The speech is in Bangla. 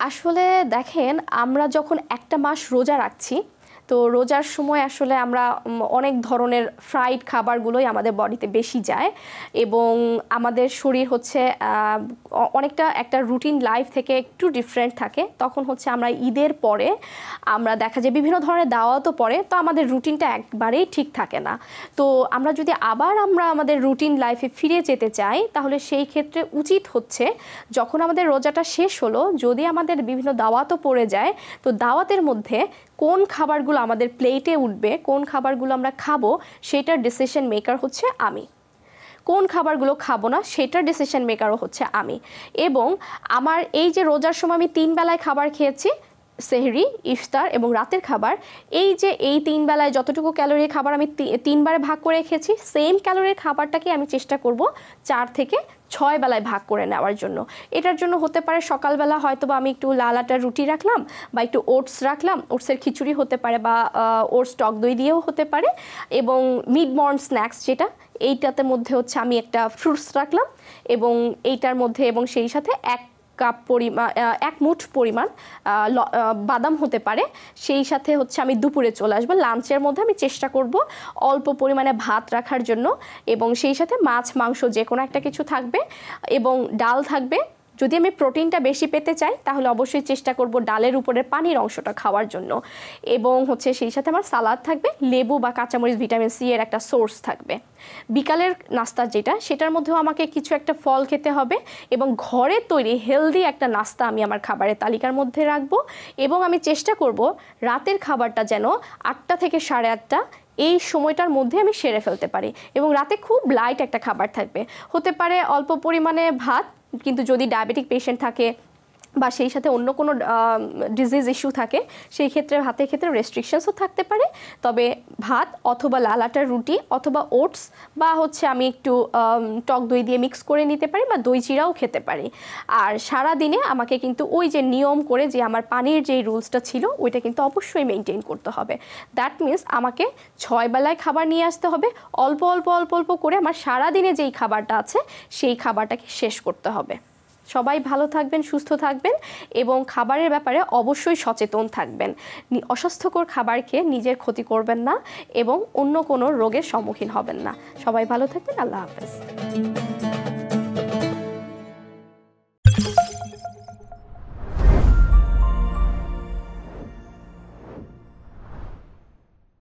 আসলে দেখেন, আমরা যখন একটা মাস রোজা রাখছি, তো রোজার সময় আসলে আমরা অনেক ধরনের ফ্রাইড খাবারগুলোই আমাদের বডিতে বেশি যায় এবং আমাদের শরীর হচ্ছে অনেকটা একটা রুটিন লাইফ থেকে একটু ডিফারেন্ট থাকে। তখন হচ্ছে আমরা ঈদের পরে আমরা দেখা যায় বিভিন্ন ধরনের দাওয়াতও পড়ে, তো আমাদের রুটিনটা একবারেই ঠিক থাকে না। তো আমরা যদি আবার আমাদের রুটিন লাইফে ফিরে যেতে চাই, তাহলে সেই ক্ষেত্রে উচিত হচ্ছে যখন আমাদের রোজাটা শেষ হলো, যদি আমাদের বিভিন্ন দাওয়াতও পড়ে যায়, তো দাওয়াতের মধ্যে কোন খাবারগুলো আমাদের প্লেটে উঠবে, কোন খাবারগুলো আমরা খাবো, সেটার ডিসিশন মেকার হচ্ছে আমি। কোন খাবারগুলো খাবো না সেটার ডিসিশন মেকারও হচ্ছে আমি। এবং আমার এই যে রোজার সময় আমি 3 বেলায় খাবার খেয়েছি, সেহরি, ইফতার এবং রাতের খাবার, এই যে এই 3 বেলায় যতটুকু ক্যালোরির খাবার আমি 3 বারে ভাগ করে খেয়েছি, সেম ক্যালোরির খাবারটাকে আমি চেষ্টা করব 4 থেকে 6 বেলায় ভাগ করে নেওয়ার জন্য। এটার জন্য হতে পারে সকালবেলা হয়তো বা আমি একটু লাল আটার রুটি রাখলাম বা একটু ওটস রাখলাম, ওটসের খিচুড়ি হতে পারে বা ওটস টক দই দিয়েও হতে পারে। এবং মিড মর্ন স্ন্যাক্স যেটা, এইটাতে মধ্যে হচ্ছে আমি একটা ফ্রুটস রাখলাম এবং এইটার মধ্যে এবং সেই সাথে 1 মুঠ পরিমাণ বাদাম হতে পারে। সেই সাথে হচ্ছে আমি দুপুরে চলে আসবো, লাঞ্চের মধ্যে আমি চেষ্টা করব অল্প পরিমাণে ভাত রাখার জন্য এবং সেই সাথে মাছ মাংস যে কোনো একটা কিছু থাকবে এবং ডাল থাকবে। যদি আমি প্রোটিনটা বেশি পেতে চাই তাহলে অবশ্যই চেষ্টা করব ডালের উপরে পানির অংশটা খাওয়ার জন্য এবং হচ্ছে সেই সাথে আমার সালাদ থাকবে, লেবু বা কাঁচামরিচ ভিটামিন সি এর একটা সোর্স থাকবে। বিকালের নাস্তা যেটা, সেটার মধ্যেও আমাকে কিছু একটা ফল খেতে হবে এবং ঘরে তৈরি হেলদি একটা নাস্তা আমি আমার খাবারের তালিকার মধ্যে রাখবো এবং আমি চেষ্টা করব রাতের খাবারটা যেন 8টা থেকে 8:30 এই সময়টার মধ্যে আমি সেরে ফেলতে পারি এবং রাতে খুব লাইট একটা খাবার থাকবে। হতে পারে অল্প পরিমাণে ভাত, কিন্তু যদি ডায়াবেটিক পেশেন্ট থাকে বা সেই সাথে অন্য কোনো ডিজিজ ইস্যু থাকে, সেই ক্ষেত্রে ভাতের ক্ষেত্রে রেস্ট্রিকশনসও থাকতে পারে। তবে ভাত অথবা লাল আটার রুটি অথবা ওটস বা হচ্ছে আমি একটু টক দই দিয়ে মিক্স করে নিতে পারি বা দই চিড়াও খেতে পারি। আর সারা দিনে আমাকে কিন্তু ওই যে নিয়ম করে যে আমার পানির যেই রুলসটা ছিল ওইটা কিন্তু অবশ্যই মেনটেন করতে হবে। দ্যাট মিনস আমাকে 6 বেলায় খাবার নিয়ে আসতে হবে, অল্প অল্প অল্প অল্প করে আমার সারা দিনে যেই খাবারটা আছে সেই খাবারটাকে শেষ করতে হবে। সবাই ভালো থাকবেন, সুস্থ থাকবেন এবং খাবারের ব্যাপারে অবশ্যই সচেতন থাকবেন। অস্বাস্থ্যকর খাবার খেয়ে নিজের ক্ষতি করবেন না এবং অন্য কোনো রোগের সম্মুখীন হবেন না। সবাই ভালো থাকবেন। আল্লাহ হাফেজ।